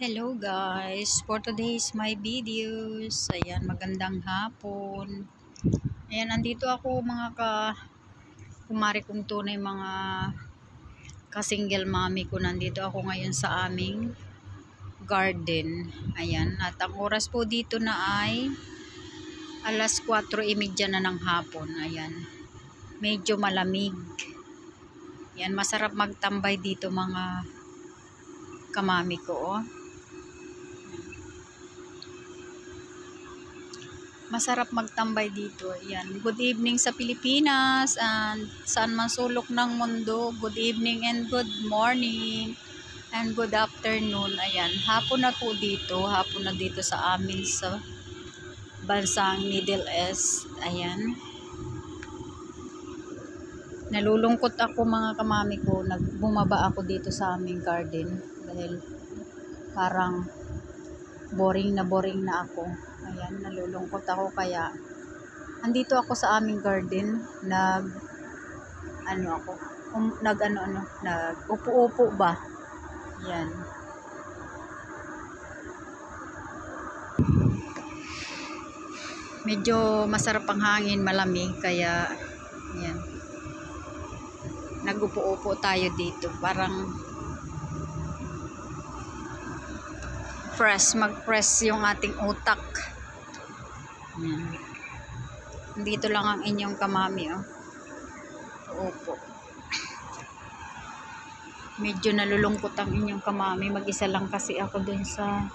Hello guys, for today's my videos. Ayan, magandang hapon. Ayan, andito ako mga kumari kong tunay, mga ka-single mommy ko. Nandito ako ngayon sa aming garden. Ayan, at ang oras po dito na ay alas 4:30 na ng hapon. Ayan, medyo malamig. Ayan, masarap magtambay dito mga kamami ko. Oh. Masarap magtambay dito. Ayan. Good evening sa Pilipinas and saan man sulok ng mundo. Good evening and good morning and good afternoon. Ayan. Hapon na po dito. Hapon na dito sa amin sa bansang Middle East. Ayan. Nalulungkot ako mga kamami ko. Bumaba ako dito sa aming garden dahil parang boring na ako. Ayan, nalulungkot ako kaya andito ako sa aming garden, nag-upo-upo ba? Yan. Medyo masarap ang hangin, malamig, kaya yan. Nag-upo-upo tayo dito, parang mag-press yung ating utak. Yan. Dito lang ang inyong kamami, oh. Opo. Medyo nalulungkot ang inyong kamami. Mag-isa lang kasi ako dun sa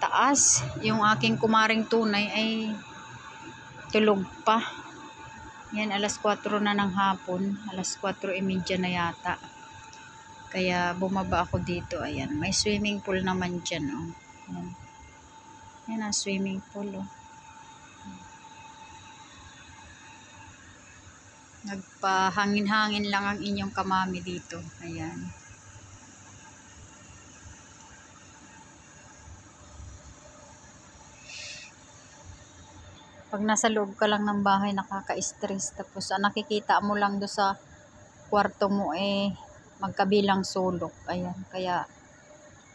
taas. Yung aking kumaring tunay ay tulog pa. Yan, alas 4 na ng hapon. Alas 4:30 na yata. Kaya bumaba ako dito. Ayan, may swimming pool naman dyan, oh. Ayan. Yan ang swimming pool, oh. Nagpahangin-hangin lang ang inyong kamami dito. Ayan. Pag nasa loob ka lang ng bahay, nakaka-stress. Tapos nakikita mo lang do sa kwarto mo magkabilang sulok. Ayan. Kaya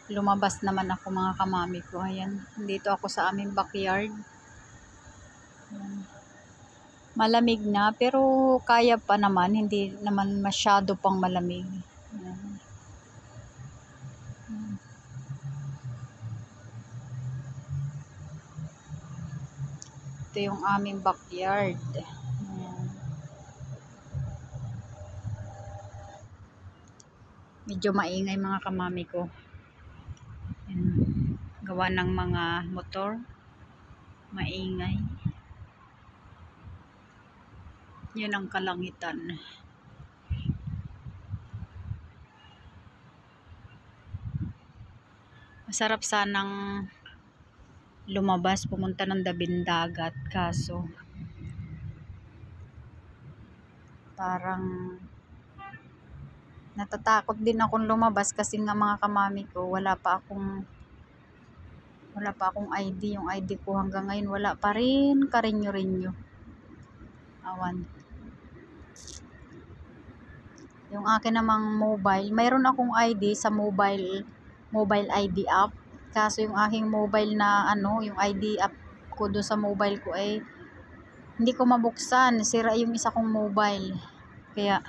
lumabas naman ako mga kamami ko. Ayan. Dito ako sa aming backyard. Ayan. Malamig na pero kaya pa naman, hindi naman masyado pang malamig. Ayan. Ito yung aming backyard. Ayan. Medyo maingay mga kamami ko. Ayan. Gawa ng mga motor. Maingay. Yan ang kalangitan. Masarap sanang lumabas, pumunta ng Dabindagat, kaso parang natatakot din akong lumabas kasi nga mga kamami ko, wala pa akong ID. Yung ID ko hanggang ngayon wala pa rin, karinyo-rinyo. Awan. Yung akin namang mobile, mayroon akong ID sa mobile ID app. Kaso yung aking mobile na yung ID app ko do sa mobile ko hindi ko mabuksan. Sira yung isa kong mobile. Kaya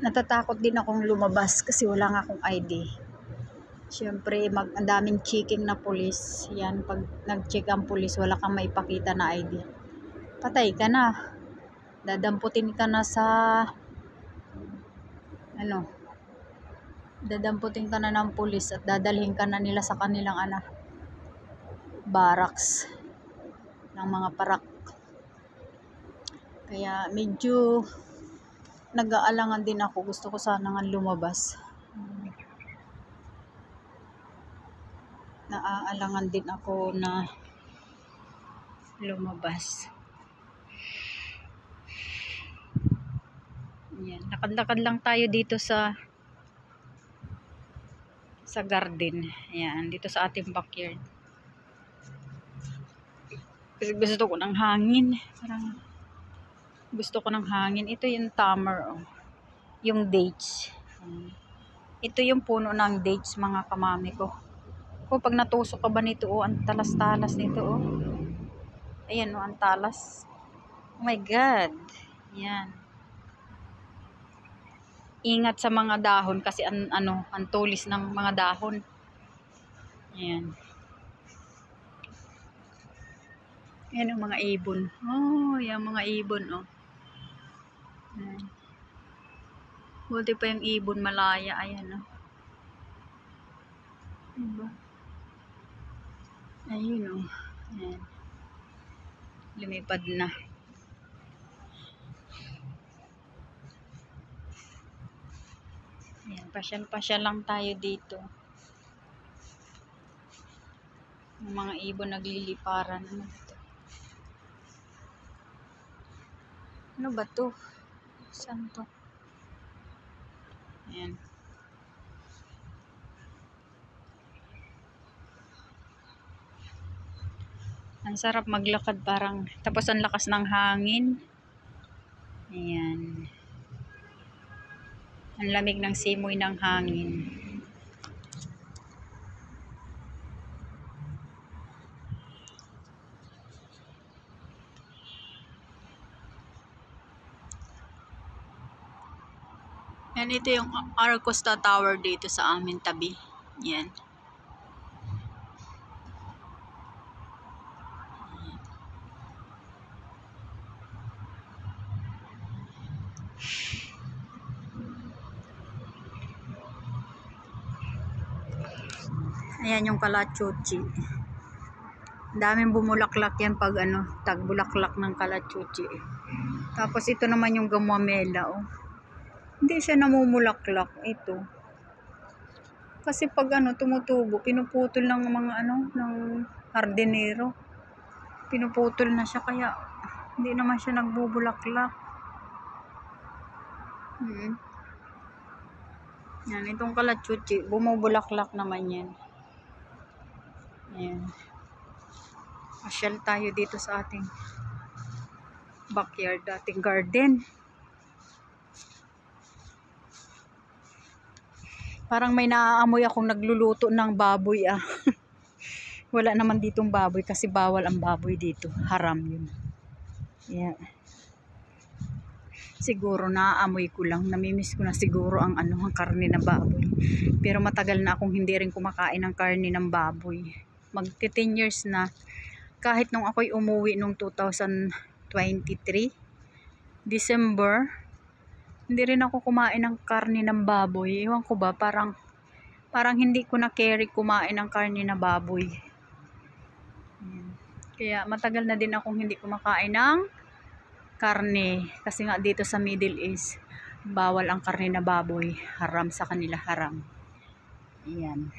natatakot din akong lumabas kasi wala nga akong ID. Siyempre, ang daming checking na pulis. Yan, pag nag-check ang pulis, wala kang maipakita na ID. Patay ka na. Dadamputin ka na sa dadamputin ka na ng pulis at dadalhin ka na nila sa kanilang barracks ng mga parak. Kaya medyo nag-aalangan din ako. Gusto ko sana nga lumabas. Naaalangan din ako na lumabas. Yan. Lakad-lakad lang tayo dito sa garden. Ayan, dito sa ating backyard. Kasi gusto ko ng hangin. Parang gusto ko ng hangin. Ito yung tamer, oh. Yung dates. Ito yung puno ng dates, mga kamami ko. Kung pag natusok ka ba nito, oh, ang talas-talas nito, oh. Ayan, oh, ang talas. Oh my God. Yan. Ingat sa mga dahon kasi ang tulis ng mga dahon. Ayan. Ayan ang mga ibon. Oh, yung mga ibon, oh. Ayan. Buti pa yung ibon malaya. Ayan, oh. Diba? Ayun, oh. Ayan. Lumipad na. Ayan, pasyal-pasyal lang tayo dito. Yung mga ibon nagliliparan. Ano ito? Ano ba to? Saan to? Ayan. Ang sarap maglakad parang. Tapos ang lakas ng hangin. Ayan. Ang lamig ng simoy ng hangin. Yan, ito yung Arcosta Tower dito sa amin tabi. Yan. Ayan yung kalachuchi. Daming bumulaklak yan pag tagbulaklak ng kalachuchi. Tapos ito naman yung gamamela, oh. Hindi siya namumulaklak ito. Kasi pag tumutubo, pinuputol ng mga ng hardinero. Pinuputol na siya kaya hindi naman siya nagbubulaklak. Yan, itong kalachuchi, bumubulaklak naman yan. Ayan. Pasyal tayo dito sa ating backyard, ating garden. Parang may naaamoy akong nagluluto ng baboy, ah. Wala naman ditong baboy kasi bawal ang baboy dito. Haram yun. Yeah. Siguro naaamoy ko lang. Namimiss ko na siguro ang ang karne ng baboy. Pero matagal na akong hindi rin kumakain ng karne ng baboy. Magti 10 years na. Kahit nung ako'y umuwi nung 2023, December, hindi rin ako kumain ng karne ng baboy. Ewan ko ba, parang hindi ko na carry kumain ng karne na baboy. Kaya matagal na din akong hindi kumakain ng karne. Kasi nga dito sa Middle East, bawal ang karne na baboy. Haram sa kanila, haram. Ayan.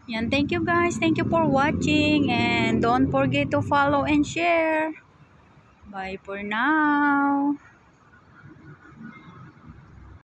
Yan, thank you guys. Thank you for watching. And don't forget to follow and share. Bye for now.